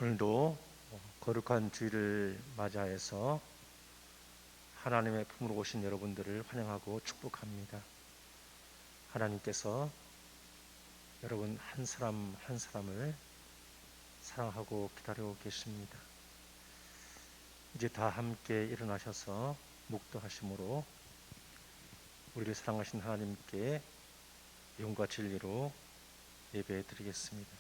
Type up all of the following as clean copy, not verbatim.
오늘도 거룩한 주일을 맞이하여서 하나님의 품으로 오신 여러분들을 환영하고 축복합니다. 하나님께서 여러분 한 사람 한 사람을 사랑하고 기다리고 계십니다. 이제 다 함께 일어나셔서 묵도하심으로 우리를 사랑하신 하나님께 영과 진리로 예배 드리겠습니다.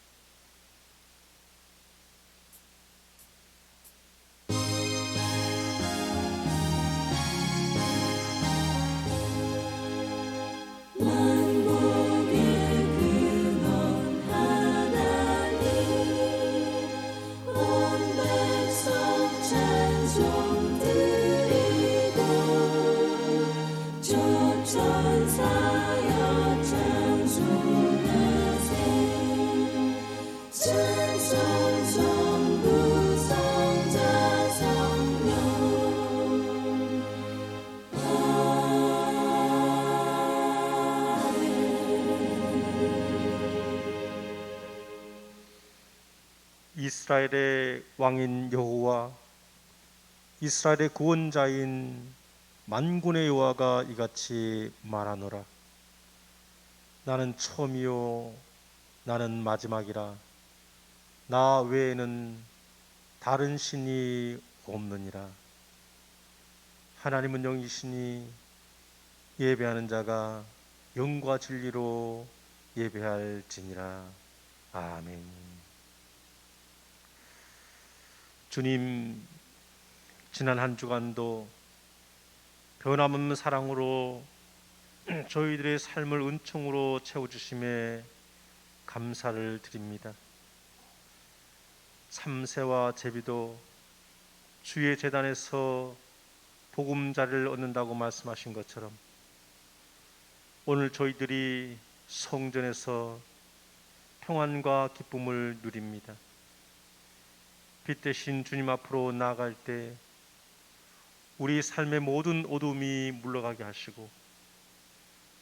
이스라엘의 왕인 여호와, 이스라엘의 구원자인 만군의 여호와가 이같이 말하노라. 나는 처음이요 나는 마지막이라. 나 외에는 다른 신이 없느니라. 하나님은 영이시니 예배하는 자가 영과 진리로 예배할지니라. 아멘. 주님, 지난 한 주간도 변함없는 사랑으로 저희들의 삶을 은총으로 채워주심에 감사를 드립니다. 참새와 제비도 주의 제단에서 보금자리를 얻는다고 말씀하신 것처럼 오늘 저희들이 성전에서 평안과 기쁨을 누립니다. 빛 대신 주님 앞으로 나아갈 때 우리 삶의 모든 어둠이 물러가게 하시고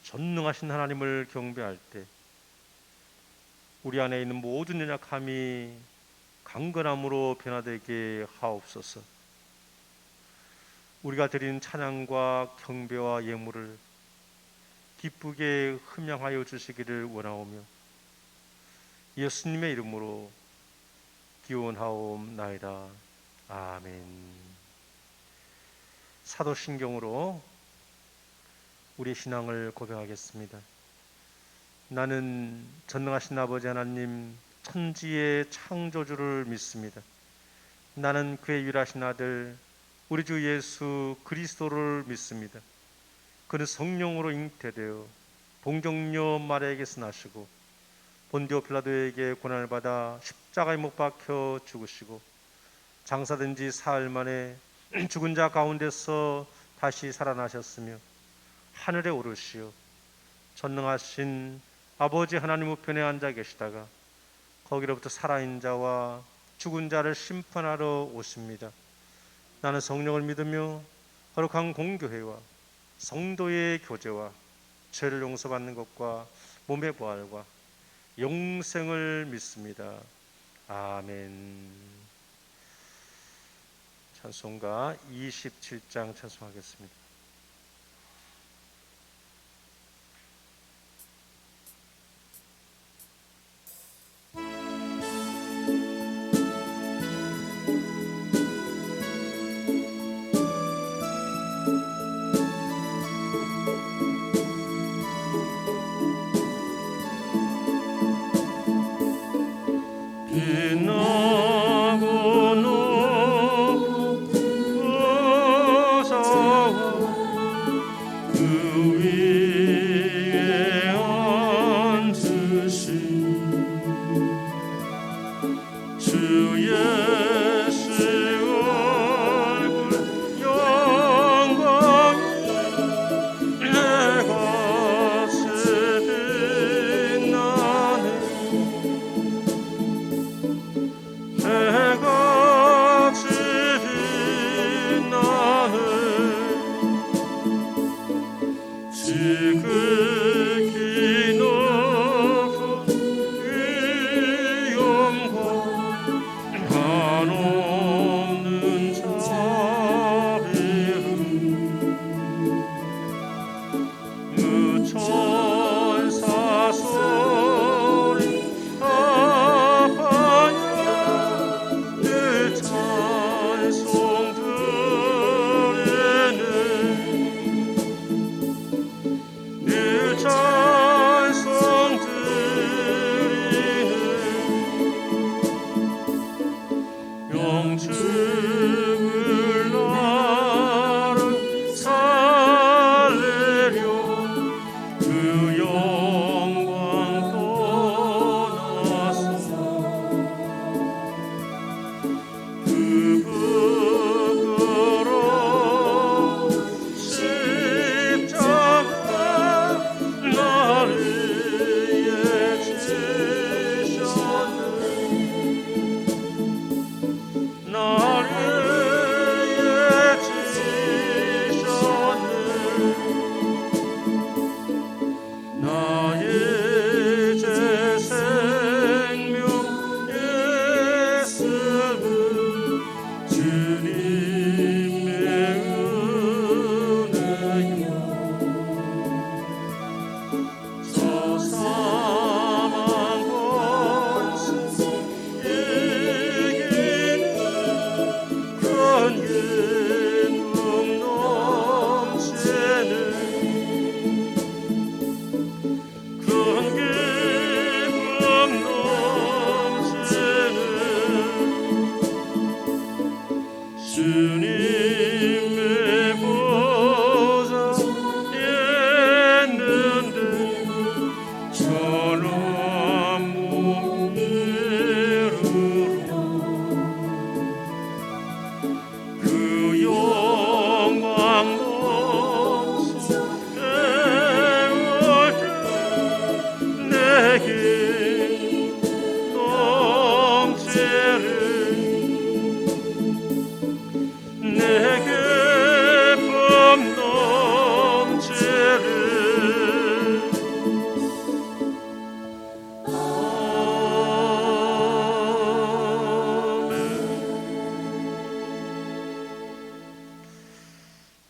전능하신 하나님을 경배할 때 우리 안에 있는 모든 연약함이 강건함으로 변화되게 하옵소서. 우리가 드린 찬양과 경배와 예물을 기쁘게 흠양하여 주시기를 원하오며 예수님의 이름으로 기원하옵나이다. 아멘. 사도신경으로 우리 신앙을 고백하겠습니다. 나는 전능하신 아버지 하나님 천지의 창조주를 믿습니다. 나는 그의 유일하신 아들 우리 주 예수 그리스도를 믿습니다. 그는 성령으로 잉태되어 동정녀 마리아에게서 나시고 본디오 빌라도에게 고난을 받아 십자가에 못 박혀 죽으시고 장사된 지 사흘 만에 죽은 자 가운데서 다시 살아나셨으며 하늘에 오르시어 전능하신 아버지 하나님 우편에 앉아 계시다가 거기로부터 살아있는 자와 죽은 자를 심판하러 오십니다. 나는 성령을 믿으며 거룩한 공교회와 성도의 교제와 죄를 용서받는 것과 몸의 부활과 영생을 믿습니다. 아멘. 찬송가 27장 찬송하겠습니다. 빛나고 높은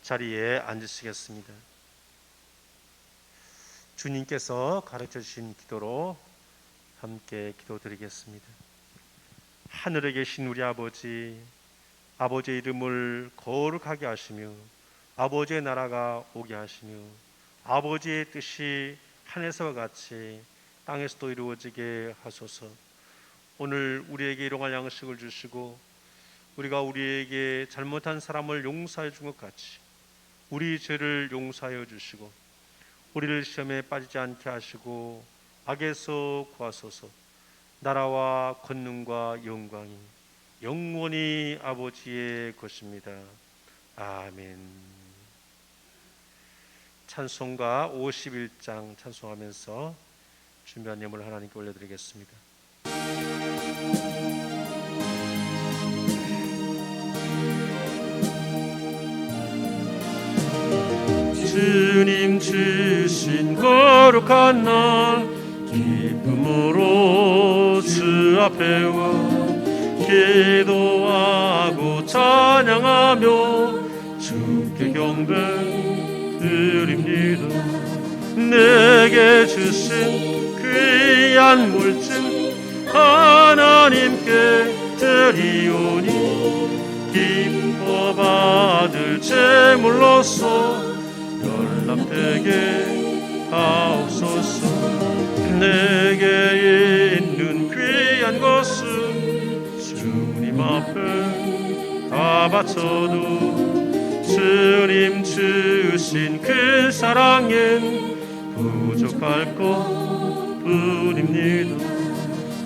자리에 앉으시겠습니다. 주님께서 가르쳐 주신 기도로 함께 기도드리겠습니다. 하늘에 계신 우리 아버지, 아버지의 이름을 거룩하게 하시며 아버지의 나라가 오게 하시며 아버지의 뜻이 하늘에서와 같이 땅에서도 이루어지게 하소서. 오늘 우리에게 일용할 양식을 주시고 우리가 우리에게 잘못한 사람을 용서해 준 것 같이 우리 죄를 용서하여 주시고 우리를 시험에 빠지지 않게 하시고 악에서 구하소서. 나라와 권능과 영광이 영원히 아버지의 것입니다. 아멘. 찬송가 51장 찬송하면서 준비한 예물을 하나님께 올려드리겠습니다. 주님 주신 거룩한 날 기쁨으로 주 앞에 와 기도하고 찬양하며 주께 경배 드립니다. 내게 주신 귀한 물증 하나님께 드리오니 기뻐 받을 제물로서 연락되게 하옵소서. 내게 있는 귀한 것은 주님 앞에 다 바쳐도 주님 주신 그 사랑엔 부족할 것뿐입니다.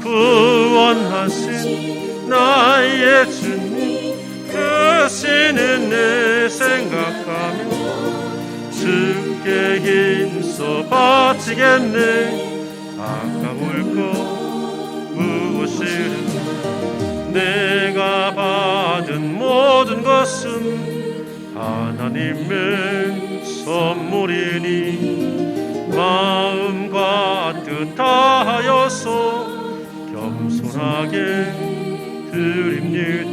구원하신 나의 주님 크시는 내 생각하며 주께 힘써 바치겠네. 아까울 것 무엇이라. 내가 받은 모든 것은 하나님의 선물이니 마음과 뜻 다하여서 겸손하게 드립니다.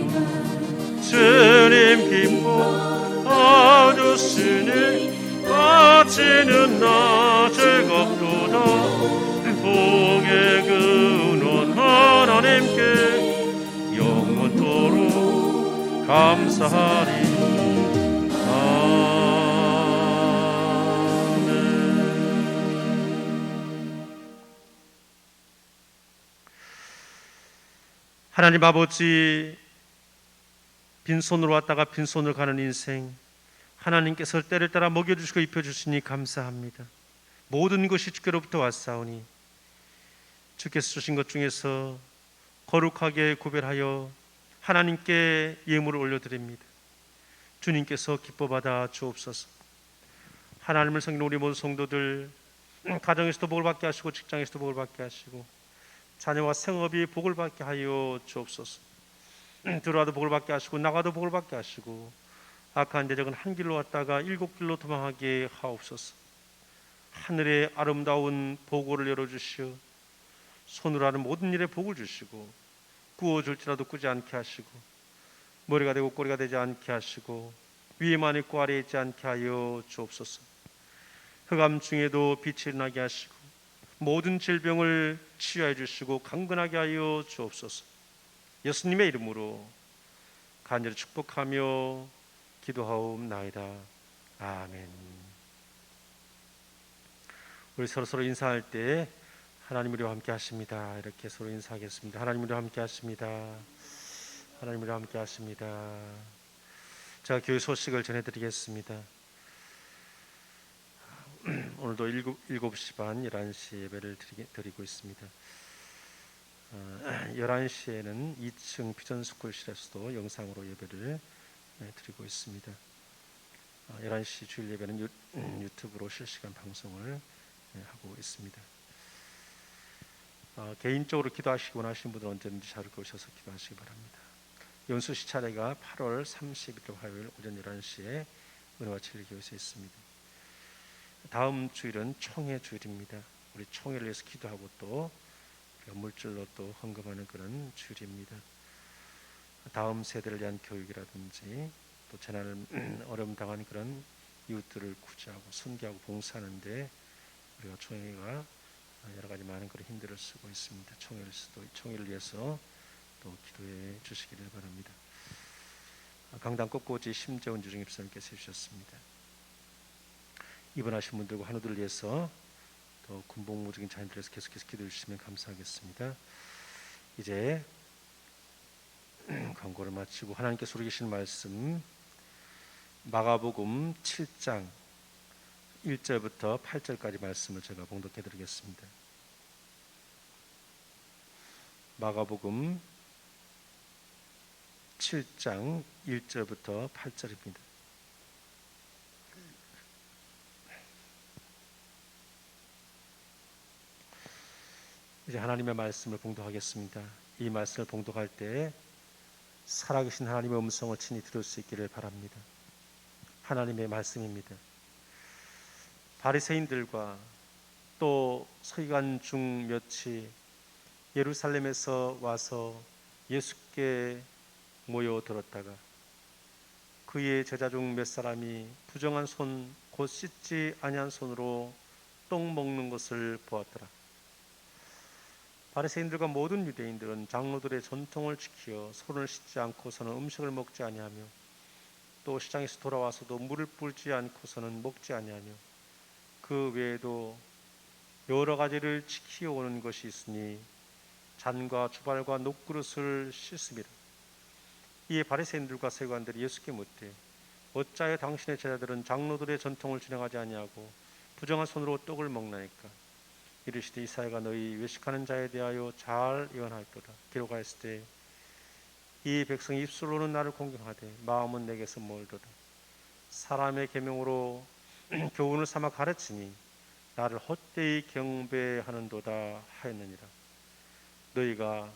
주님 기뻐 주시니 바치는 나 즐겁도다. 복의 근원 하나님께 영원토록 감사하리. 아멘. 하나님 아버지, 빈손으로 왔다가 빈손으로 가는 인생 하나님께서 때를 따라 먹여주시고 입혀주시니 감사합니다. 모든 것이 주께로부터 왔사오니 주께서 주신 것 중에서 거룩하게 구별하여 하나님께 예물을 올려드립니다. 주님께서 기뻐받아 주옵소서. 하나님을 섬기는 우리 모든 성도들 가정에서도 복을 받게 하시고 직장에서도 복을 받게 하시고 자녀와 생업이 복을 받게 하여 주옵소서. 들어와도 복을 받게 하시고 나가도 복을 받게 하시고 악한 대적은 한 길로 왔다가 일곱 길로 도망하게 하옵소서. 하늘의 아름다운 보고를 열어주시어 손으로 하는 모든 일에 복을 주시고 구워줄지라도 꾸지 않게 하시고 머리가 되고 꼬리가 되지 않게 하시고 위에만 있고 아래에 있지 않게 하여 주옵소서. 흑암 중에도 빛이 나게 하시고 모든 질병을 치유해 주시고 강건하게 하여 주옵소서. 예수님의 이름으로 간절히 축복하며 기도하옵나이다. 아멘. 우리 서로 인사할 때 하나님 우리와 함께 하십니다. 이렇게 서로 인사하겠습니다. 하나님 우리와 함께 하십니다. 하나님 우리와 함께 하십니다. 제가 교회 소식을 전해드리겠습니다. 오늘도 7시 반 11시 예배를 드리고 있습니다. 11시에는 2층 비전스쿨실에서도 영상으로 예배를 드리고 있습니다. 11시 주일 예배는 유튜브로 실시간 방송을 하고 있습니다. 개인적으로 기도하시기 원하시는 분들은 언제든지 자리에 오셔서 기도하시기 바랍니다. 연수시 차례가 8월 31일 화요일 오전 11시에 은혜와 진리 교회에서 있습니다. 다음 주일은 총회 주일입니다. 우리 총회를 위해서 기도하고 또 물질로 또 헌금하는 그런 주일입니다. 다음 세대를 위한 교육이라든지 또 재난을 어려움 당한 그런 이웃들을 구제하고 선교하고 봉사하는데 우리가 총회가 여러 가지 많은 그런 힘들을 쓰고 있습니다. 총회를 위해서 또 기도해 주시기를 바랍니다. 강당 꽃꽂이 심재훈 주중입사님께서 해주셨습니다. 입원하신 분들과 환우들을 위해서 또 군복무적인 자녀들에서 계속해서 기도해 주시면 감사하겠습니다. 이제 광고를 마치고 하나님께서 우리 계신 말씀 마가복음 7장 1절부터 8절까지 말씀을 제가 봉독해 드리겠습니다. 마가복음 7장 1절부터 8절입니다. 이제 하나님의 말씀을 봉독하겠습니다. 이 말씀을 봉독할 때 살아계신 하나님의 음성을 친히 들을 수 있기를 바랍니다. 하나님의 말씀입니다. 바리새인들과 또 서기관 중 몇이 예루살렘에서 와서 예수께 모여들었다가 그의 제자 중 몇 사람이 부정한 손 곧 씻지 아니한 손으로 떡 먹는 것을 보았더라. 바리새인들과 모든 유대인들은 장로들의 전통을 지켜 손을 씻지 않고서는 음식을 먹지 아니하며 또 시장에서 돌아와서도 물을 뿌리지 않고서는 먹지 아니하며 그 외에도 여러 가지를 지키어 오는 것이 있으니 잔과 주발과 녹그릇을 씻음이라. 이에 바리새인들과 서기관들이 예수께 묻되 어찌하여 당신의 제자들은 장로들의 전통을 진행하지 아니하고 부정한 손으로 떡을 먹나이까? 이르시되 이사야가 너희 외식하는 자에 대하여 잘 예언하였도다. 기록하였을 때 이 백성이 입술로는 나를 공경하되 마음은 내게서 멀도다. 사람의 계명으로 교훈을 삼아 가르치니 나를 헛되이 경배하는도다 하였느니라. 너희가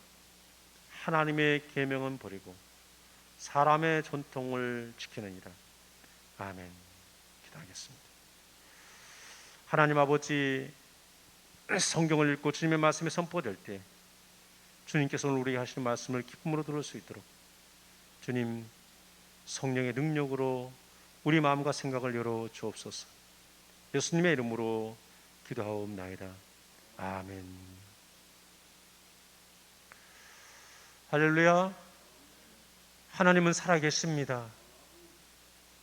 하나님의 계명은 버리고 사람의 전통을 지키느니라. 아멘. 기도하겠습니다. 하나님 아버지, 성경을 읽고 주님의 말씀이 선포될 때 주님께서 오늘 우리에게 하시는 말씀을 기쁨으로 들을 수 있도록 주님 성령의 능력으로 우리 마음과 생각을 열어 주옵소서. 예수님의 이름으로 기도하옵나이다. 아멘. 할렐루야. 하나님은 살아계십니다.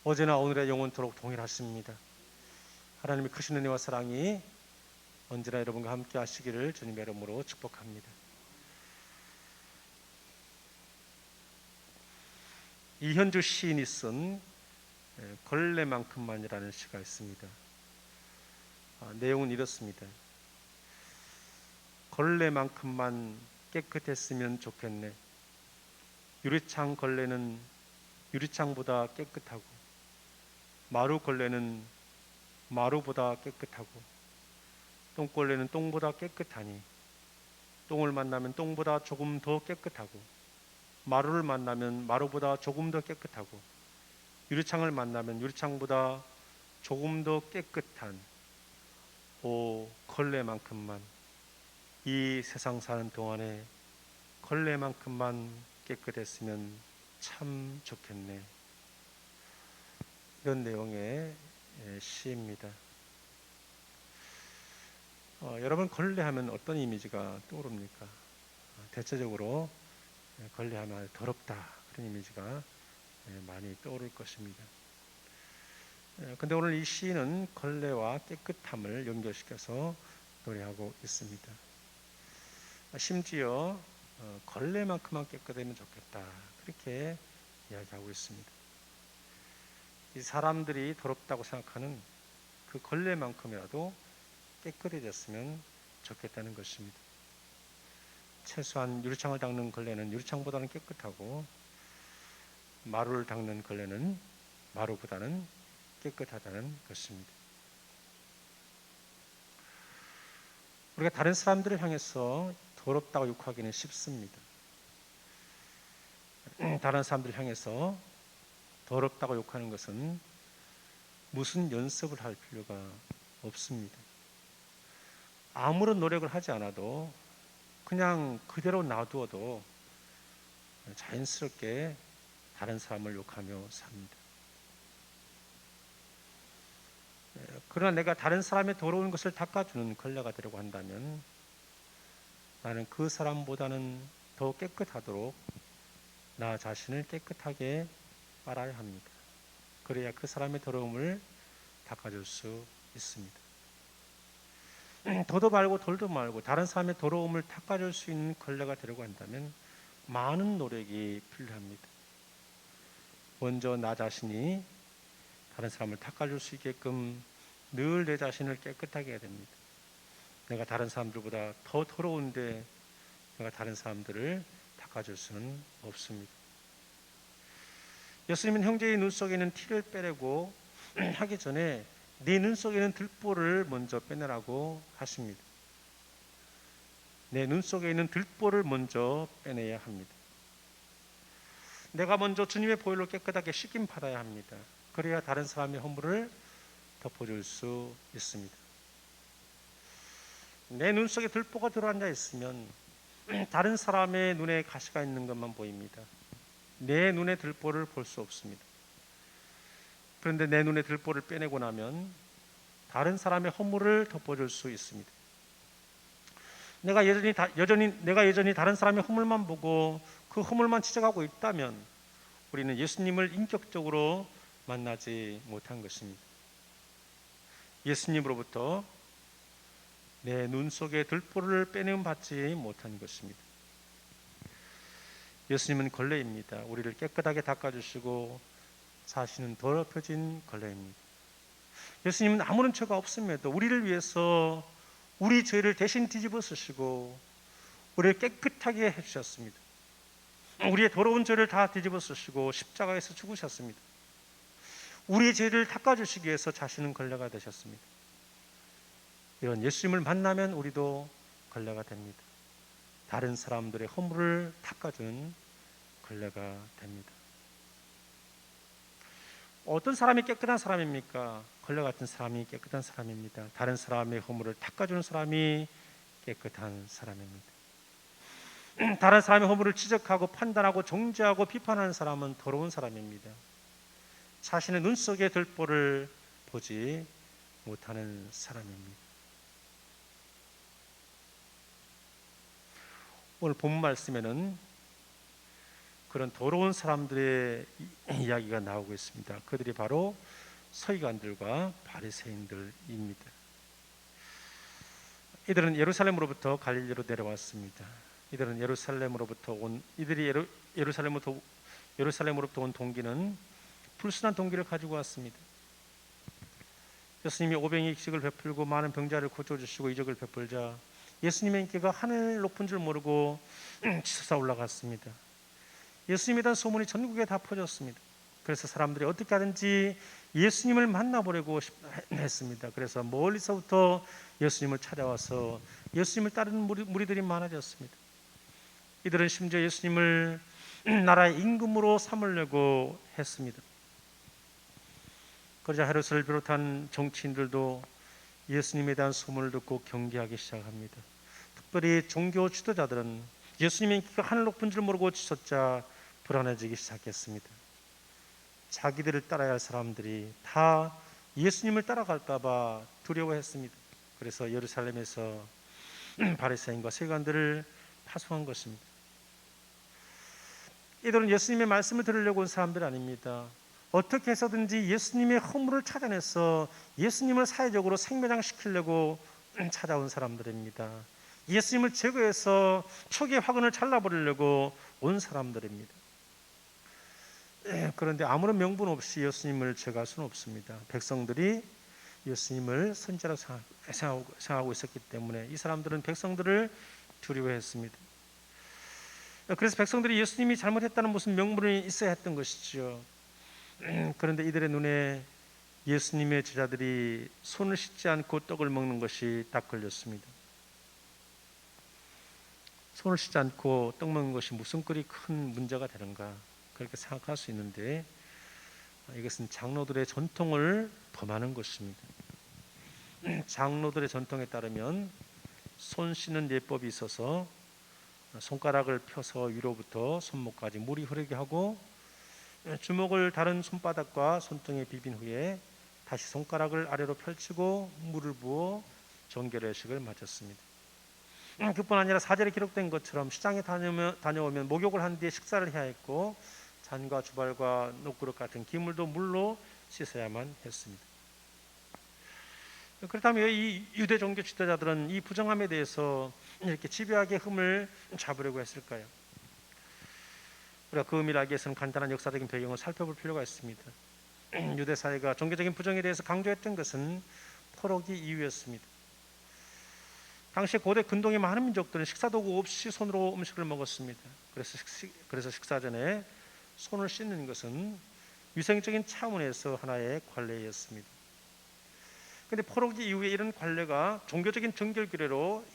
어제나 오늘의 영원토록 동일하십니다. 하나님의 크신 은혜와 사랑이 언제나 여러분과 함께 하시기를 주님의 이름으로 축복합니다. 이현주 시인이 쓴 걸레만큼만이라는 시가 있습니다. 내용은 이렇습니다. 걸레만큼만 깨끗했으면 좋겠네. 유리창 걸레는 유리창보다 깨끗하고 마루 걸레는 마루보다 깨끗하고 똥걸레는 똥보다 깨끗하니 똥을 만나면 똥보다 조금 더 깨끗하고 마루를 만나면 마루보다 조금 더 깨끗하고 유리창을 만나면 유리창보다 조금 더 깨끗한 오 걸레만큼만 이 세상 사는 동안에 걸레만큼만 깨끗했으면 참 좋겠네. 이런 내용의 시입니다. 여러분 걸레하면 어떤 이미지가 떠오릅니까? 대체적으로 걸레하면 더럽다 그런 이미지가 많이 떠오를 것입니다. 근데 오늘 이 시인은 걸레와 깨끗함을 연결시켜서 노래하고 있습니다. 심지어 걸레만큼만 깨끗하면 좋겠다 그렇게 이야기하고 있습니다. 이 사람들이 더럽다고 생각하는 그 걸레만큼이라도 깨끗해졌으면 좋겠다는 것입니다. 최소한 유리창을 닦는 걸레는 유리창보다는 깨끗하고 마루를 닦는 걸레는 마루보다는 깨끗하다는 것입니다. 우리가 다른 사람들을 향해서 더럽다고 욕하기는 쉽습니다. 다른 사람들을 향해서 더럽다고 욕하는 것은 무슨 연습을 할 필요가 없습니다. 아무런 노력을 하지 않아도 그냥 그대로 놔두어도 자연스럽게 다른 사람을 욕하며 삽니다. 그러나 내가 다른 사람의 더러운 것을 닦아주는 걸레가 되려고 한다면 나는 그 사람보다는 더 깨끗하도록 나 자신을 깨끗하게 빨아야 합니다. 그래야 그 사람의 더러움을 닦아줄 수 있습니다. 더도 말고 덜도 말고 다른 사람의 더러움을 닦아줄 수 있는 걸레가 되려고 한다면 많은 노력이 필요합니다. 먼저 나 자신이 다른 사람을 닦아줄 수 있게끔 늘 내 자신을 깨끗하게 해야 됩니다. 내가 다른 사람들보다 더 더러운데 내가 다른 사람들을 닦아줄 수는 없습니다. 예수님은 형제의 눈 속에 있는 티를 빼내고 하기 전에 네 눈 속에 있는 들보를 먼저 빼내라고 하십니다. 내 눈 속에 있는 들보를 먼저 빼내야 합니다. 내가 먼저 주님의 보혈로 깨끗하게 씻김 받아야 합니다. 그래야 다른 사람의 허물을 덮어줄 수 있습니다. 내 눈 속에 들보가 들어앉아 있으면 다른 사람의 눈에 가시가 있는 것만 보입니다. 내 눈에 들보를 볼 수 없습니다. 그런데 내 눈에 들보를 빼내고 나면 다른 사람의 허물을 덮어줄 수 있습니다. 내가 여전히 다른 사람의 허물만 보고 그 허물만 지적하고 있다면 우리는 예수님을 인격적으로 만나지 못한 것입니다. 예수님으로부터 내 눈 속에 들보를 빼내음 받지 못한 것입니다. 예수님은 걸레입니다. 우리를 깨끗하게 닦아주시고 자신은 더럽혀진 걸레입니다. 예수님은 아무런 죄가 없음에도 우리를 위해서 우리 죄를 대신 뒤집어 쓰시고 우리를 깨끗하게 해주셨습니다. 우리의 더러운 죄를 다 뒤집어 쓰시고 십자가에서 죽으셨습니다. 우리의 죄를 닦아주시기 위해서 자신은 걸레가 되셨습니다. 이런 예수님을 만나면 우리도 걸레가 됩니다. 다른 사람들의 허물을 닦아주는 걸레가 됩니다. 어떤 사람이 깨끗한 사람입니까? 걸레 같은 사람이 깨끗한 사람입니다. 다른 사람의 허물을 닦아주는 사람이 깨끗한 사람입니다. 다른 사람의 허물을 지적하고 판단하고 정죄하고 비판하는 사람은 더러운 사람입니다. 자신의 눈 속의 들보를 보지 못하는 사람입니다. 오늘 본 말씀에는 그런 더러운 사람들의 이야기가 나오고 있습니다. 그들이 바로 서기관들과 바리새인들입니다. 이들은 예루살렘으로부터 갈릴리로 내려왔습니다. 이들이 예루살렘으로부터 온 동기는 불순한 동기를 가지고 왔습니다. 예수님이 오병이 이식을 베풀고 많은 병자를 고쳐주시고 이적을 베풀자 예수님의 인기가 하늘 높은 줄 모르고 치솟아 올라갔습니다. 예수님에 대한 소문이 전국에 다 퍼졌습니다. 그래서 사람들이 어떻게 하든지 예수님을 만나보려고 했습니다. 그래서 멀리서부터 예수님을 찾아와서 예수님을 따르는 무리들이 많아졌습니다. 이들은 심지어 예수님을 나라의 임금으로 삼으려고 했습니다. 그러자 헤롯을 비롯한 정치인들도 예수님에 대한 소문을 듣고 경계하기 시작합니다. 특별히 종교 지도자들은 예수님의 인기가 하늘 높은 줄 모르고 치솟자 불안해지기 시작했습니다. 자기들을 따라야 할 사람들이 다 예수님을 따라갈까 봐 두려워했습니다. 그래서 예루살렘에서 바리새인과 서기관들을 파송한 것입니다. 이들은 예수님의 말씀을 들으려고 온 사람들 아닙니다. 어떻게 해서든지 예수님의 허물을 찾아내서 예수님을 사회적으로 생매장시키려고 찾아온 사람들입니다. 예수님을 제거해서 초기의 화근을 잘라버리려고 온 사람들입니다. 그런데 아무런 명분 없이 예수님을 제거할 수는 없습니다. 백성들이 예수님을 선지자라고 생각하고 있었기 때문에 이 사람들은 백성들을 두려워했습니다. 그래서 백성들이 예수님이 잘못했다는 무슨 명분이 있어야 했던 것이죠. 그런데 이들의 눈에 예수님의 제자들이 손을 씻지 않고 떡을 먹는 것이 딱 걸렸습니다. 손을 씻지 않고 떡 먹는 것이 무슨 그리 큰 문제가 되는가 그렇게 생각할 수 있는데 이것은 장로들의 전통을 범하는 것입니다. 장로들의 전통에 따르면 손 씻는 예법이 있어서 손가락을 펴서 위로부터 손목까지 물이 흐르게 하고 주먹을 다른 손바닥과 손등에 비빈 후에 다시 손가락을 아래로 펼치고 물을 부어 정결례식을 마쳤습니다. 그뿐 아니라 사절에 기록된 것처럼 시장에 다녀오면 목욕을 한 뒤에 식사를 해야 했고 잔과 주발과 녹그릇 같은 기물도 물로 씻어야만 했습니다. 그렇다면 이 유대 종교 지도자들은 이 부정함에 대해서 이렇게 집요하게 흠을 잡으려고 했을까요? 우리가 그 의미를 알기 위해서는 간단한 역사적인 배경을 살펴볼 필요가 있습니다. 유대 사회가 종교적인 부정에 대해서 강조했던 것은 포로기 이후였습니다. 당시 고대 근동의 많은 민족들은 식사도구 없이 손으로 음식을 먹었습니다. 그래서 식사 전에 손을 씻는 것은 위생적인 차원에서 하나의 관례였습니다. 그런데 포로기 이후에 이런 관례가 종교적인 정결 규례로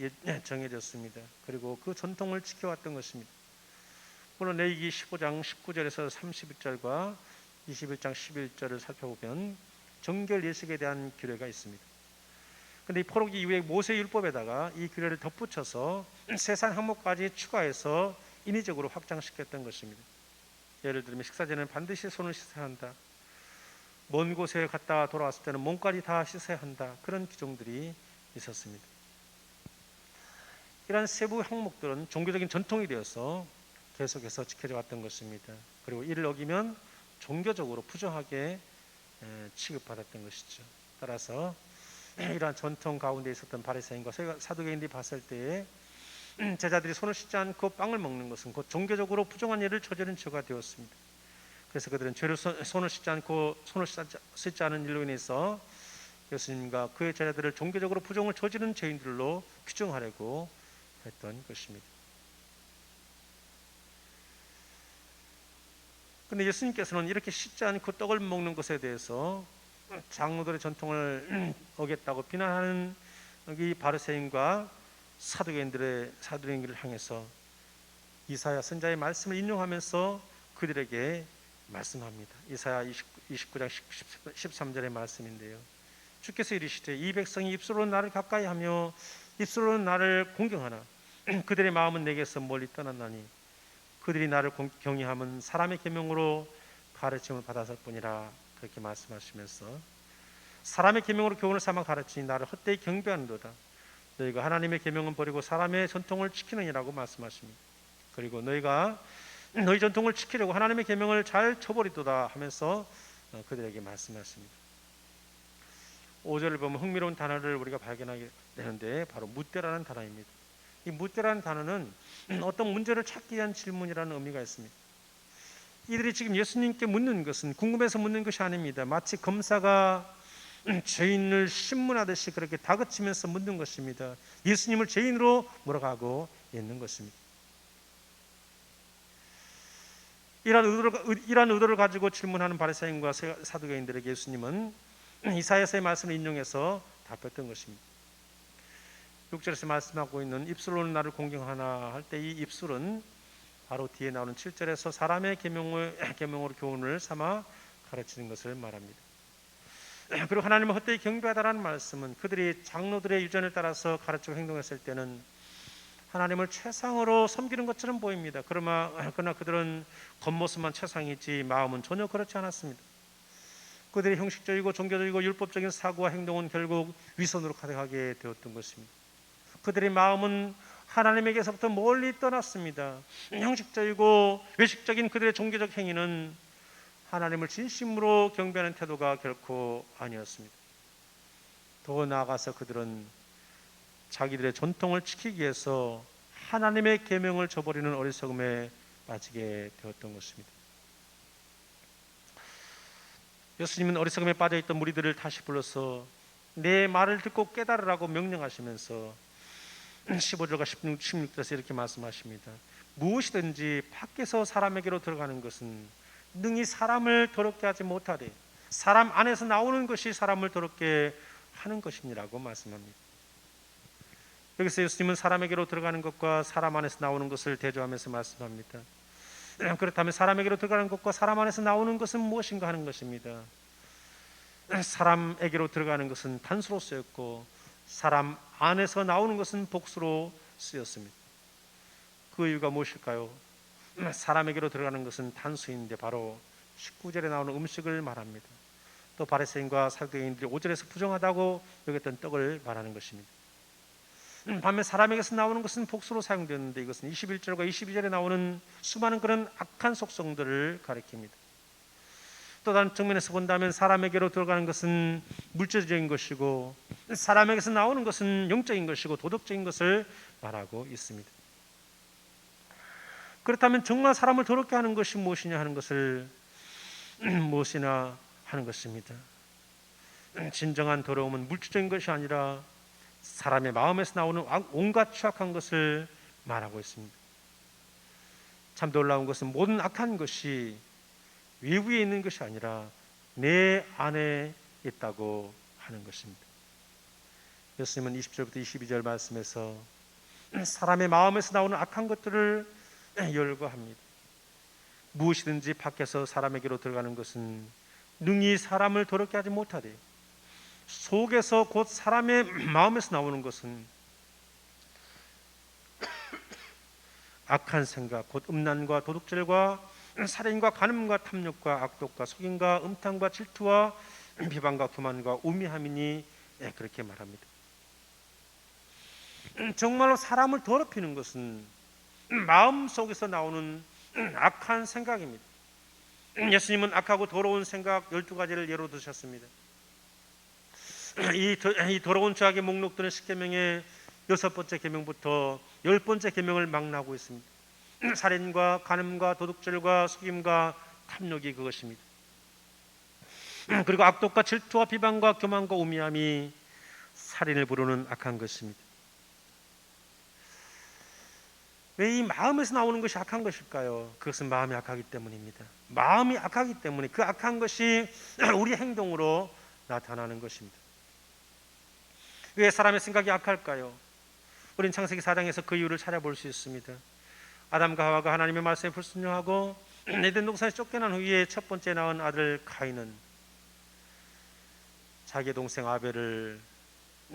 정해졌습니다. 그리고 그 전통을 지켜왔던 것입니다. 물론 레위기 15장 19절에서 31절과 21장 11절을 살펴보면 정결 예식에 대한 규례가 있습니다. 그런데 이 포로기 이후에 모세 율법에다가 이 규례를 덧붙여서 세상 항목까지 추가해서 인위적으로 확장시켰던 것입니다. 예를 들면 식사 전에는 반드시 손을 씻어야 한다. 먼 곳에 갔다 돌아왔을 때는 몸까지 다 씻어야 한다. 그런 규정들이 있었습니다. 이러한 세부 항목들은 종교적인 전통이 되어서 계속해서 지켜져 왔던 것입니다. 그리고 이를 어기면 종교적으로 부정하게 취급받았던 것이죠. 따라서 이러한 전통 가운데 있었던 바리새인과 사두개인들이 봤을 때에 제자들이 손을 씻지 않고 빵을 먹는 것은 곧 종교적으로 부정한 일을 저지른 죄가 되었습니다. 그래서 그들은 죄를 손을 씻지 않은 일로 인해서 예수님과 그의 제자들을 종교적으로 부정을 저지른 죄인들로 규정하려고 했던 것입니다. 그런데 예수님께서는 이렇게 씻지 않고 떡을 먹는 것에 대해서 장로들의 전통을 어겼다고 비난하는 이 바리새인과 사두개인들을 향해서 이사야 선지자의 말씀을 인용하면서 그들에게 말씀합니다. 이사야 29장 13절의 말씀인데요. 주께서 이르시되 이 백성이 입술로는 나를 가까이하며 입술로는 나를 공경하나 그들의 마음은 내게서 멀리 떠났나니 그들이 나를 경외함은 사람의 계명으로 가르침을 받았을 뿐이라. 그렇게 말씀하시면서 사람의 계명으로 교훈을 삼아 가르치니 나를 헛되이 경배하는도다. 너희가 하나님의 계명은 버리고 사람의 전통을 지키느니라고 말씀하십니다. 그리고 너희가 너희 전통을 지키려고 하나님의 계명을 잘 저버리도다 하면서 그들에게 말씀하십니다. 5절을 보면 흥미로운 단어를 우리가 발견하게 되는데 바로 묻되라는 단어입니다. 이 묻되라는 단어는 어떤 문제를 찾기 위한 질문이라는 의미가 있습니다. 이들이 지금 예수님께 묻는 것은 궁금해서 묻는 것이 아닙니다. 마치 검사가 죄인을 신문하듯이 그렇게 다그치면서 묻는 것입니다. 예수님을 죄인으로 몰아가고 있는 것입니다. 이러한 의도를 가지고 질문하는 바리새인과 사두개인들에게 예수님은 이사야서의 말씀을 인용해서 답했던 것입니다. 6절에서 말씀하고 있는 입술로는 나를 공경하나 할 때 이 입술은 바로 뒤에 나오는 7절에서 사람의 계명으로 교훈을 삼아 가르치는 것을 말합니다. 그리고 하나님을 헛되이 경배하다라는 말씀은 그들이 장로들의 유전을 따라서 가르치고 행동했을 때는 하나님을 최상으로 섬기는 것처럼 보입니다. 그러나 그들은 겉모습만 최상이지 마음은 전혀 그렇지 않았습니다. 그들의 형식적이고 종교적이고 율법적인 사고와 행동은 결국 위선으로 가득하게 되었던 것입니다. 그들의 마음은 하나님에게서부터 멀리 떠났습니다. 형식적이고 외식적인 그들의 종교적 행위는 하나님을 진심으로 경배하는 태도가 결코 아니었습니다. 더 나아가서 그들은 자기들의 전통을 지키기 위해서 하나님의 계명을 저버리는 어리석음에 빠지게 되었던 것입니다. 예수님은 어리석음에 빠져있던 무리들을 다시 불러서 내 말을 듣고 깨달으라고 명령하시면서 15절과 16절에서 이렇게 말씀하십니다. 무엇이든지 밖에서 사람에게로 들어가는 것은 능히 사람을 더럽게 하지 못하되 사람 안에서 나오는 것이 사람을 더럽게 하는 것이니라고 말씀합니다. 여기서 예수님은 사람에게로 들어가는 것과 사람 안에서 나오는 것을 대조하면서 말씀합니다. 그렇다면 사람에게로 들어가는 것과 사람 안에서 나오는 것은 무엇인가 하는 것입니다. 사람에게로 들어가는 것은 단수로 쓰였고 사람 안에서 나오는 것은 복수로 쓰였습니다. 그 이유가 무엇일까요? 사람에게로 들어가는 것은 단수인데 바로 19절에 나오는 음식을 말합니다. 또 바리새인과 사두개인들이 5절에서 부정하다고 여겼던 떡을 말하는 것입니다. 반면 사람에게서 나오는 것은 복수로 사용되었는데 이것은 21절과 22절에 나오는 수많은 그런 악한 속성들을 가리킵니다. 또 다른 측면에서 본다면 사람에게로 들어가는 것은 물질적인 것이고 사람에게서 나오는 것은 영적인 것이고 도덕적인 것을 말하고 있습니다. 그렇다면 정말 사람을 더럽게 하는 것이 무엇이냐 하는 것을 무엇이나 하는 것입니다. 진정한 더러움은 물질적인 것이 아니라 사람의 마음에서 나오는 온갖 취약한 것을 말하고 있습니다. 참 놀라운 것은 모든 악한 것이 외부에 있는 것이 아니라 내 안에 있다고 하는 것입니다. 예수님은 20절부터 22절 말씀에서 사람의 마음에서 나오는 악한 것들을 열거합니다. 무엇이든지 밖에서 사람에게로 들어가는 것은 능히 사람을 더럽게 하지 못하되 속에서 곧 사람의 마음에서 나오는 것은 악한 생각, 곧 음란과 도둑질과 살인과 간음과 탐욕과 악독과 속임과 음탕과 질투와 비방과 교만과 우미함이니 그렇게 말합니다. 정말로 사람을 더럽히는 것은 마음 속에서 나오는 악한 생각입니다. 예수님은 악하고 더러운 생각 12가지를 예로 드셨습니다. 이 더러운 죄악의 목록들은 십계명의 6번째 계명부터 10번째 계명을 망라하고 있습니다. 살인과 간음과 도둑질과 속임과 탐욕이 그것입니다. 그리고 악독과 질투와 비방과 교만과 우미함이 살인을 부르는 악한 것입니다. 왜 이 마음에서 나오는 것이 악한 것일까요? 그것은 마음이 악하기 때문입니다. 마음이 악하기 때문에 그 악한 것이 우리 행동으로 나타나는 것입니다. 왜 사람의 생각이 악할까요? 우린 창세기 4장에서 그 이유를 찾아볼 수 있습니다. 아담과 하와가 하나님의 말씀에 불순종하고 에덴 동산에서 쫓겨난 후에 첫 번째 낳은 아들 가인은 자기의 동생 아벨을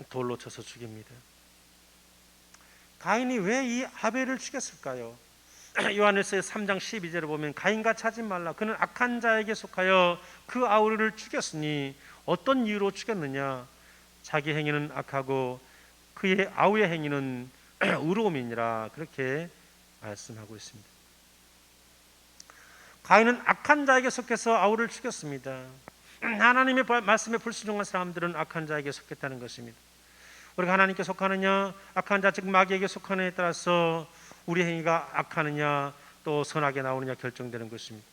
돌로 쳐서 죽입니다. 가인이 왜 이 아벨을 죽였을까요? 요한일서 3장 12절에 보면 가인같이 하지 말라. 그는 악한 자에게 속하여 그 아우를 죽였으니 어떤 이유로 죽였느냐? 자기 행위는 악하고 그의 아우의 행위는 의로움이니라. 그렇게 말씀하고 있습니다. 가인은 악한 자에게 속해서 아우를 죽였습니다. 하나님의 말씀에 불순종한 사람들은 악한 자에게 속했다는 것입니다. 우리가 하나님께 속하느냐 악한 자 즉 마귀에게 속하느냐에 따라서 우리 행위가 악하느냐 또 선하게 나오느냐 결정되는 것입니다.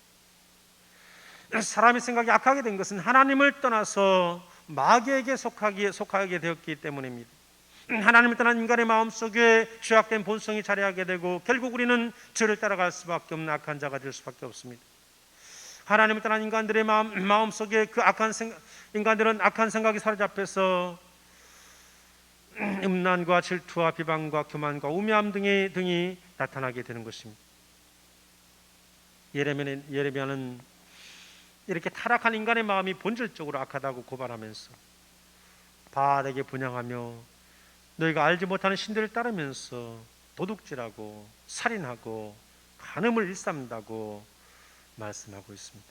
사람의 생각이 악하게 된 것은 하나님을 떠나서 마귀에게 속하게 되었기 때문입니다. 하나님을 떠난 인간의 마음속에 죄악된 본성이 자리하게 되고 결국 우리는 죄를 따라갈 수밖에 없는 악한 자가 될 수밖에 없습니다. 하나님을 떠난 인간들의 마음속에 그 인간들은 악한 생각이 사로잡혀서 음란과 질투와 비방과 교만과 우매함 등이 나타나게 되는 것입니다. 예레미야는 이렇게 타락한 인간의 마음이 본질적으로 악하다고 고발하면서 바알에게 분향하며 너희가 알지 못하는 신들을 따르면서 도둑질하고 살인하고 간음을 일삼는다고 말씀하고 있습니다.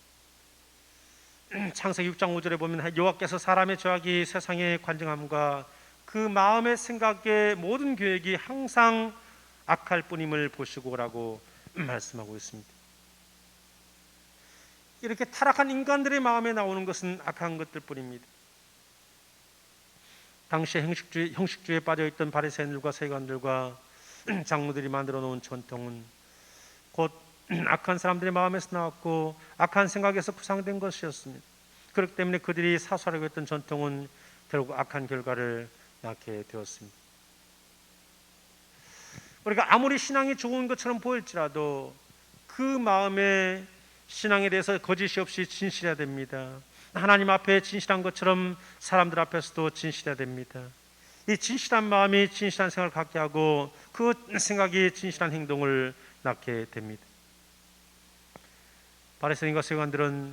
창세기 6장 5절에 보면 여호와께서 사람의 죄악이 세상에 관정함과 그 마음의 생각의 모든 계획이 항상 악할 뿐임을 보시고라고 말씀하고 있습니다. 이렇게 타락한 인간들의 마음에 나오는 것은 악한 것들 뿐입니다. 당시 형식주의에 빠져있던 바리새인들과 세관들과 장로들이 만들어 놓은 전통은 곧 악한 사람들의 마음에서 나왔고 악한 생각에서 구상된 것이었습니다. 그렇기 때문에 그들이 사수하려고 했던 전통은 결국 악한 결과를 낳게 되었습니다. 우리가 아무리 신앙이 좋은 것처럼 보일지라도 그 마음에 신앙에 대해서 거짓이 없이 진실해야 됩니다. 하나님 앞에 진실한 것처럼 사람들 앞에서도 진실해야 됩니다. 이 진실한 마음이 진실한 생각을 갖게 하고 그 생각이 진실한 행동을 낳게 됩니다. 바리새인과 세관들은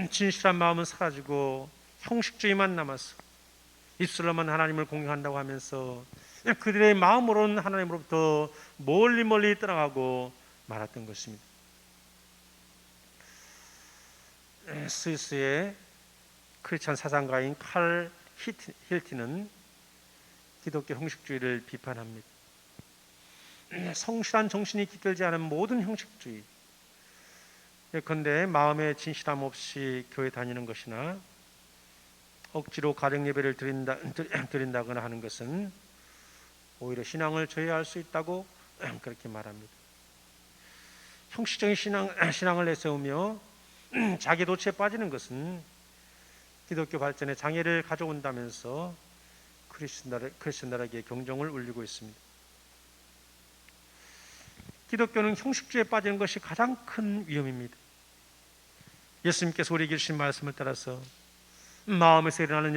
진실한 마음은 사라지고 형식주의만 남아서 입술로만 하나님을 공경한다고 하면서 그들의 마음으로는 하나님으로부터 멀리 떠나가고 말았던 것입니다. 스위스의 크리스천 사상가인 칼 힐티는 기독교 형식주의를 비판합니다. 성실한 정신이 깃들지 않은 모든 형식주의, 예컨대 마음의 진실함 없이 교회 다니는 것이나 억지로 가정 예배를 드린다거나 하는 것은 오히려 신앙을 저해할 수 있다고 그렇게 말합니다. 형식적인 신앙을 내세우며 자기 도취에 빠지는 것은 기독교 발전에 장애를 가져온다면서 크리스천들에게 경종을 울리고 있습니다. 기독교는 형식주의에 빠지는 것이 가장 큰 위험입니다. 예수님께서 우리에게 주신 말씀을 따라서 마음에서 일어나는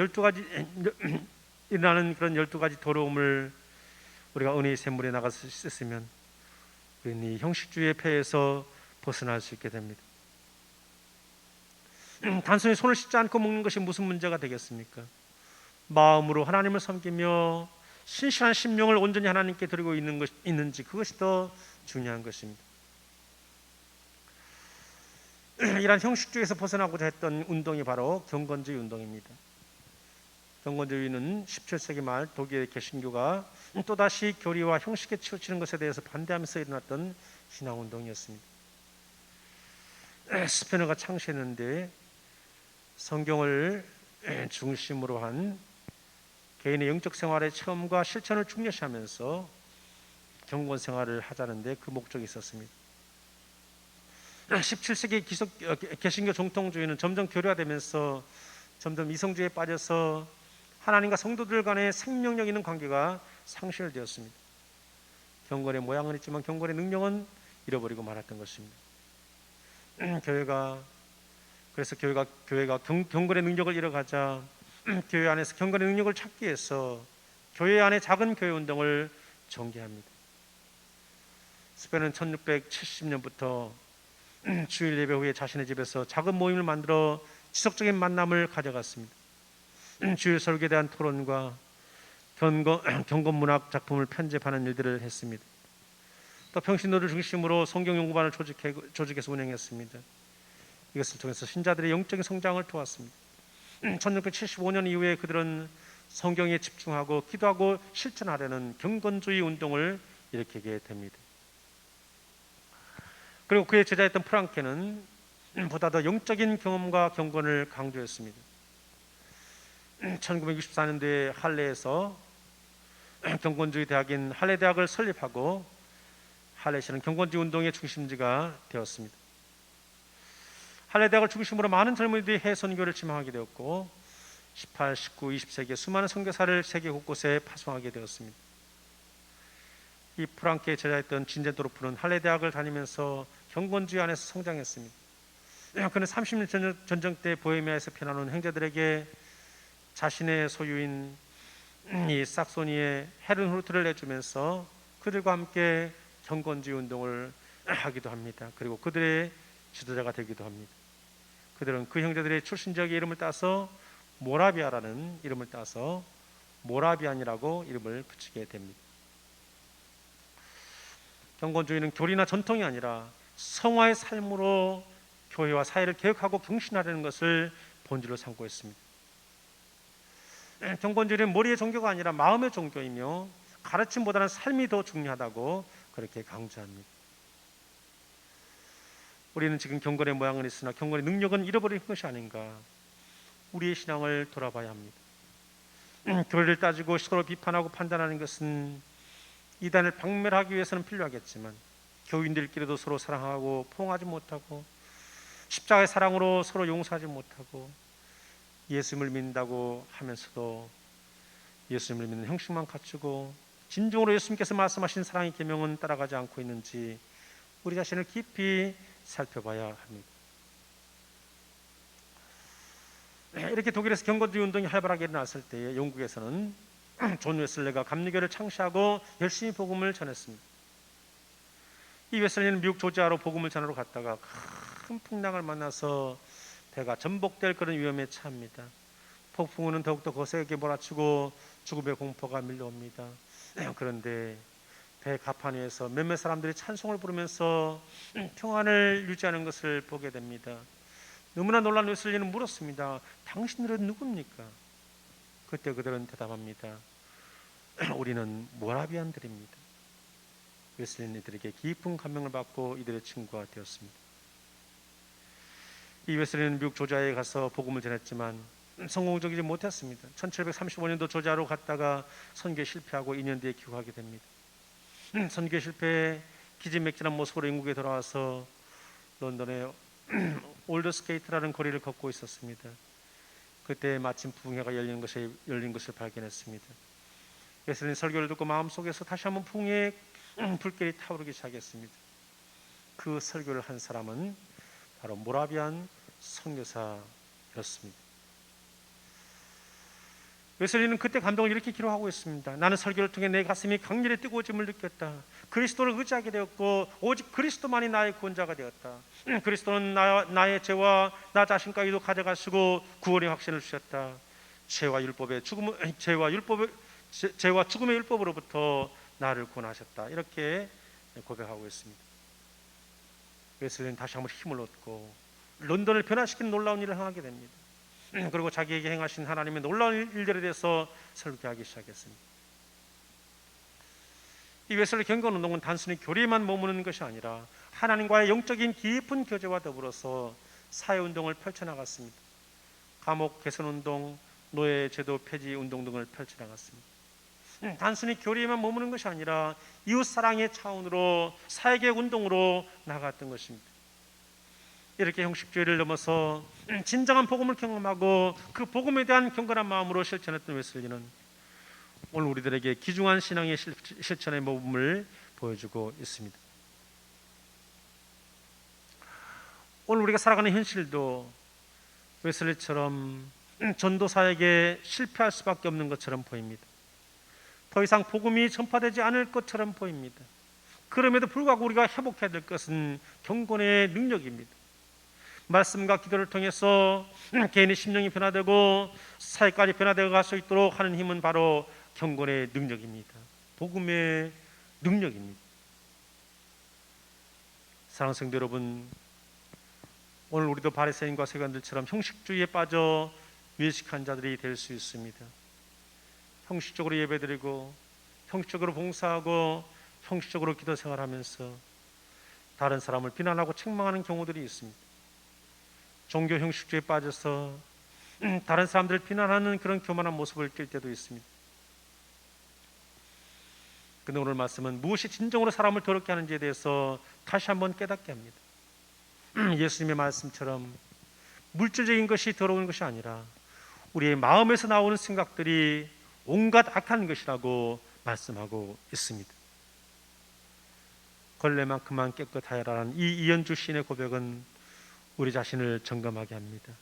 그런 12가지 더러움을 우리가 은혜의 샘물에 나가서 씻으면 우리는 이 형식주의의 폐에서 벗어날 수 있게 됩니다. 단순히 손을 씻지 않고 먹는 것이 무슨 문제가 되겠습니까? 마음으로 하나님을 섬기며 신실한 심령을 온전히 하나님께 드리고 있는지 그것이 더 중요한 것입니다. 이러한 형식주의에서 벗어나고자 했던 운동이 바로 경건주의 운동입니다. 경건주의는 17세기 말 독일의 개신교가 또다시 교리와 형식에 치우치는 것에 대해서 반대하면서 일어났던 신앙운동이었습니다. 스페너가 창시했는데 성경을 중심으로 한 개인의 영적 생활의 체험과 실천을 중요시하면서 경건 생활을 하자는데 그 목적이 있었습니다. 17세기 개신교 정통주의는 점점 교류화되면서 점점 이성주의에 빠져서 하나님과 성도들 간의 생명력 있는 관계가 상실되었습니다. 경건의 모양은 있지만 경건의 능력은 잃어버리고 말았던 것입니다. 그래서 교회가 경건의 능력을 잃어가자 교회 안에서 경건의 능력을 찾기 위해서 교회 안에 작은 교회 운동을 전개합니다. 스페인은 1670년부터 주일 예배 후에 자신의 집에서 작은 모임을 만들어 지속적인 만남을 가져갔습니다. 주일 설교에 대한 토론과 경건 문학 작품을 편집하는 일들을 했습니다. 또 평신도를 중심으로 성경 연구반을 조직해서 운영했습니다. 이것을 통해서 신자들의 영적인 성장을 도왔습니다. 1675년 이후에 그들은 성경에 집중하고 기도하고 실천하려는 경건주의 운동을 일으키게 됩니다. 그리고 그의 제자였던 프랑케는 보다 더 영적인 경험과 경건을 강조했습니다. 1964년도에 할레에서 경건주의 대학인 할레 대학을 설립하고 할레시는 경건주의 운동의 중심지가 되었습니다. 할레 대학을 중심으로 많은 젊은이들이 해선교를 지망하게 되었고 18, 19, 20세기에 수많은 선교사를 세계 곳곳에 파송하게 되었습니다. 이 프랑케의 제자였던 진젠도르프는 할레 대학을 다니면서 경건주의 안에서 성장했습니다. 그는 30년 전쟁 때 보헤미아에서 피난온 형제들에게 자신의 소유인 이 sakso니의 헤른후르트를 내주면서 그들과 함께 경건주의 운동을 하기도 합니다. 그리고 그들의 지도자가 되기도 합니다. 그들은 그 형제들의 출신 지역의 이름을 따서 모라비아라는 이름을 따서 모라비안이라고 이름을 붙이게 됩니다. 경건주의는 교리나 전통이 아니라 성화의 삶으로 교회와 사회를 개혁하고 경신하려는 것을 본질로 삼고 있습니다. 경건주의는 머리의 종교가 아니라 마음의 종교이며 가르침보다는 삶이 더 중요하다고 그렇게 강조합니다. 우리는 지금 경건의 모양은 있으나 경건의 능력은 잃어버린 것이 아닌가. 우리의 신앙을 돌아봐야 합니다. 교리를 따지고 서로 비판하고 판단하는 것은 이단을 박멸하기 위해서는 필요하겠지만 교인들끼리도 서로 사랑하고 포용하지 못하고 십자가의 사랑으로 서로 용서하지 못하고 예수님을 믿는다고 하면서도 예수님을 믿는 형식만 갖추고 진정으로 예수님께서 말씀하신 사랑의 계명은 따라가지 않고 있는지 우리 자신을 깊이 살펴봐야 합니다. 이렇게 독일에서 경건주의 운동이 활발하게 일어났을 때 영국에서는 존 웨슬레가 감리교를 창시하고 열심히 복음을 전했습니다. 이 웨슬레는 미국 조지아로 복음을 전하러 갔다가 큰 풍랑을 만나서 배가 전복될 그런 위험에 처합니다. 폭풍우는 더욱더 거세게 몰아치고 죽음의 공포가 밀려옵니다. 그런데 배 갑판 위에서 몇몇 사람들이 찬송을 부르면서 평안을 유지하는 것을 보게 됩니다. 너무나 놀란 웨슬리는 물었습니다. 당신들은 누굽니까? 그때 그들은 대답합니다. 우리는 모라비안들입니다. 웨슬리는 이들에게 깊은 감명을 받고 이들의 친구가 되었습니다. 이 웨슬리는 미국 조지아에 가서 복음을 전했지만 성공적이지 못했습니다. 1735년도 조지아로 갔다가 선교에 실패하고 2년 뒤에 귀국하게 됩니다. 선교에 실패해 기진맥진한 모습으로 영국에 돌아와서 런던의 올드스케이트라는 거리를 걷고 있었습니다. 그때 마침 부흥회가 열린 것을 발견했습니다. 웨슬리는 설교를 듣고 마음속에서 다시 한번 부흥회의 불길이 타오르기 시작했습니다. 그 설교를 한 사람은 바로 모라비안 선교사였습니다. 웨슬리는 그때 감동을 이렇게 기록하고 있습니다. 나는 설교를 통해 내 가슴이 강렬히 뜨거워짐을 느꼈다. 그리스도를 의지하게 되었고 오직 그리스도만이 나의 구원자가 되었다. 그리스도는 나의 죄와 나 자신까지도 가져가시고 구원의 확신을 주셨다. 죄와 죽음의 율법으로부터 나를 구원하셨다. 이렇게 고백하고 있습니다. 웨슬리는 다시 한번 힘을 얻고 런던을 변화시키는 놀라운 일을 행하게 됩니다. 그리고 자기에게 행하신 하나님의 놀라운 일들에 대해서 설교하기 시작했습니다. 이 웨슬리 경건운동은 단순히 교리에만 머무는 것이 아니라 하나님과의 영적인 깊은 교제와 더불어서 사회운동을 펼쳐나갔습니다. 감옥 개선운동, 노예제도 폐지 운동 등을 펼쳐나갔습니다. 단순히 교리에만 머무는 것이 아니라 이웃사랑의 차원으로 사회개혁 운동으로 나갔던 것입니다. 이렇게 형식주의를 넘어서 진정한 복음을 경험하고 그 복음에 대한 경건한 마음으로 실천했던 웨슬리는 오늘 우리들에게 귀중한 신앙의 실천의 모범을 보여주고 있습니다. 오늘 우리가 살아가는 현실도 웨슬리처럼 전도사에게 실패할 수밖에 없는 것처럼 보입니다. 더 이상 복음이 전파되지 않을 것처럼 보입니다. 그럼에도 불구하고 우리가 회복해야 될 것은 경건의 능력입니다. 말씀과 기도를 통해서 개인의 심령이 변화되고 사회까지 변화되어 갈 수 있도록 하는 힘은 바로 경건의 능력입니다. 복음의 능력입니다. 사랑하는 성도 여러분, 오늘 우리도 바리새인과 세관들처럼 형식주의에 빠져 외식한 자들이 될 수 있습니다. 형식적으로 예배드리고 형식적으로 봉사하고 형식적으로 기도 생활하면서 다른 사람을 비난하고 책망하는 경우들이 있습니다. 종교 형식주의에 빠져서 다른 사람들을 비난하는 그런 교만한 모습을 띌 때도 있습니다. 그런데 오늘 말씀은 무엇이 진정으로 사람을 더럽게 하는지에 대해서 다시 한번 깨닫게 합니다. 예수님의 말씀처럼 물질적인 것이 더러운 것이 아니라 우리의 마음에서 나오는 생각들이 온갖 악한 것이라고 말씀하고 있습니다. 걸레만큼만 깨끗하여라는 이 이현주 시인의 고백은 우리 자신을 점검하게 합니다.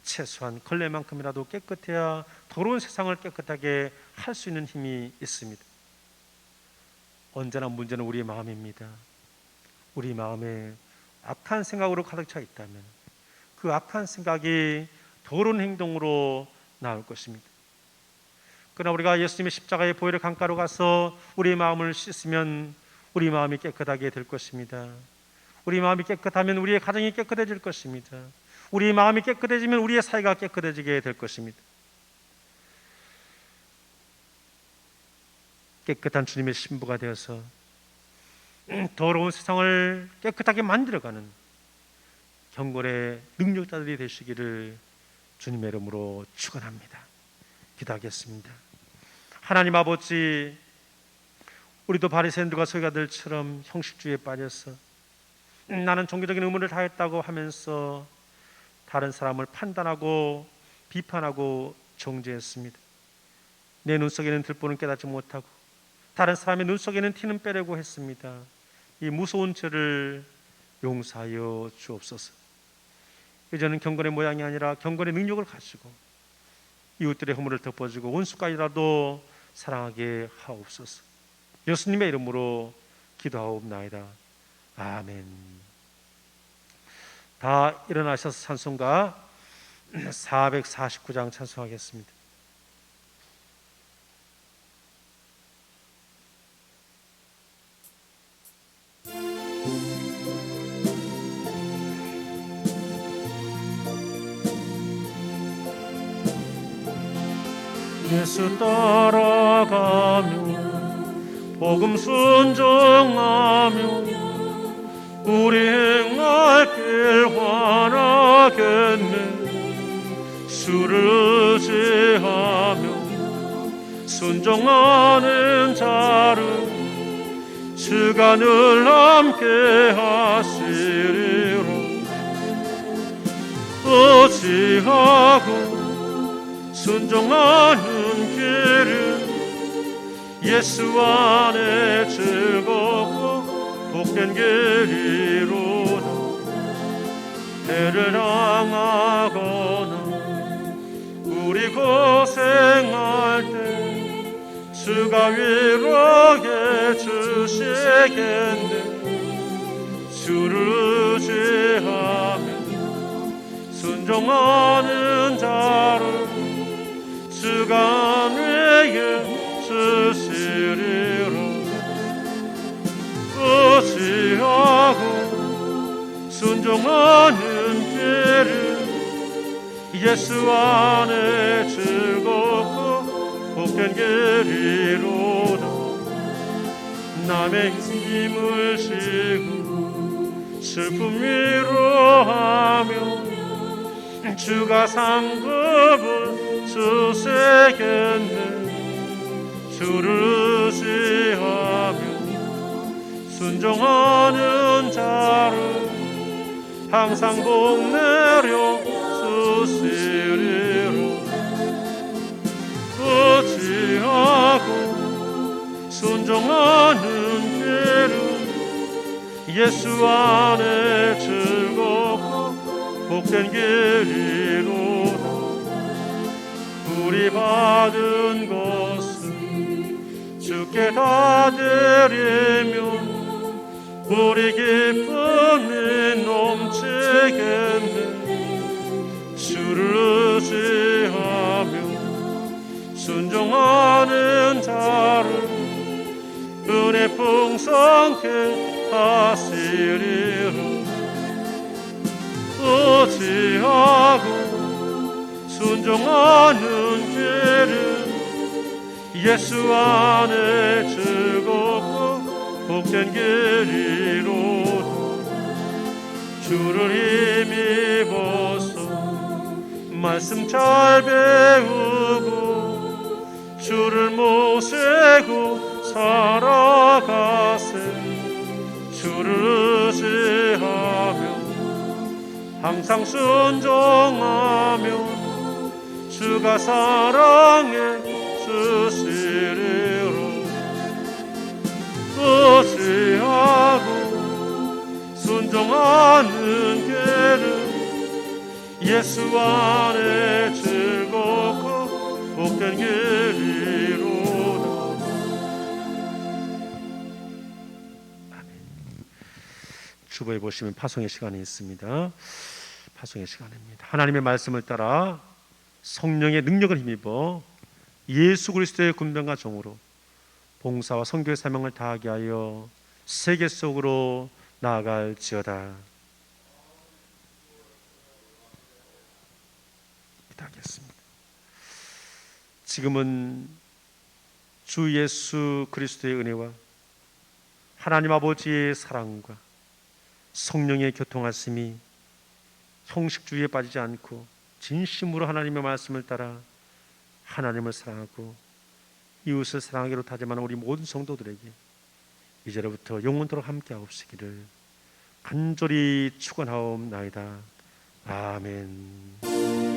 최소한 걸레만큼이라도 깨끗해야 더러운 세상을 깨끗하게 할 수 있는 힘이 있습니다. 언제나 문제는 우리의 마음입니다. 우리 마음에 악한 생각으로 가득 차 있다면 그 악한 생각이 더러운 행동으로 나올 것입니다. 그러나 우리가 예수님의 십자가의 보혈의 강가로 가서 우리의 마음을 씻으면 우리 마음이 깨끗하게 될 것입니다. 우리 마음이 깨끗하면 우리의 가정이 깨끗해질 것입니다. 우리 마음이 깨끗해지면 우리의 사회가 깨끗해지게 될 것입니다. 깨끗한 주님의 신부가 되어서 더러운 세상을 깨끗하게 만들어가는 경건의 능력자들이 되시기를 주님의 이름으로 축원합니다. 기도하겠습니다. 하나님 아버지, 우리도 바리새인들과 서기관들처럼 형식주의에 빠져서 나는 종교적인 의무를 다했다고 하면서 다른 사람을 판단하고 비판하고 정죄했습니다. 내 눈 속에는 들보는 깨닫지 못하고 다른 사람의 눈 속에는 티는 빼려고 했습니다. 이 무서운 죄를 용서하여 주옵소서. 이제는 경건의 모양이 아니라 경건의 능력을 가지고 이웃들의 허물을 덮어주고 원수까지라도 사랑하게 하옵소서. 예수님의 이름으로 기도하옵나이다. 아멘. 다 일어나셔서 찬송가 449장 찬송하겠습니다. 예수 따라가며 복음 순종하며 우리 행할 길 환하겠네. 주를 의지하며 순종하는 자를 주가 늘 함께 하시리라. 의지하고 순종하는 길은 예수 안에 즐겁고 복된 길이로다. 해를 당하거나 우리 고생할 때 주가 위로해 주시겠네. 주를 의지하며 순종하는 자를 주가 안위해 주시리라. 의지하고 순종하는 길은 예수 안에 즐겁고 복된 길이로다. 남의 힘을 지고 슬픔 위로하며 주가 상급을 주시겠네. 주를 의지하며 순종하는 자를 항상 복 내려 주시리라. 의지하고 순종하는 길은 예수 안에 즐겁고 복된 길이로다. 우리 받은 것을 주께 다 드리면 우리 기쁨이 넘치겠네. 주를 의지하며 순종하는 자를 은혜 풍성케 하시리라. 의지하고 순종하는 길은 예수 안에 즐겁고 복된 길이로다. 주를 힘입어서 말씀 잘 배우고 주를 모시고 살아가세. 주를 의지하며 항상 순종하며 주가 사랑해 주시리라. 의지하고 순종하는 길은 예수 안에 즐겁고 복된 길이로다. 아멘. 주보에 보시면 파송의 시간이 있습니다. 파송의 시간입니다. 하나님의 말씀을 따라 성령의 능력을 힘입어 예수 그리스도의 군병과 종으로 봉사와 선교의 사명을 다하게 하여 세계 속으로 나아갈지어다. 기도하겠습니다. 지금은 주 예수 그리스도의 은혜와 하나님 아버지의 사랑과 성령의 교통하심이 형식주의에 빠지지 않고 진심으로 하나님의 말씀을 따라 하나님을 사랑하고 이웃을 사랑하기로 다짐하는 우리 모든 성도들에게 이제로부터 영원토록 함께하옵시기를 간절히 축원하옵나이다. 아멘.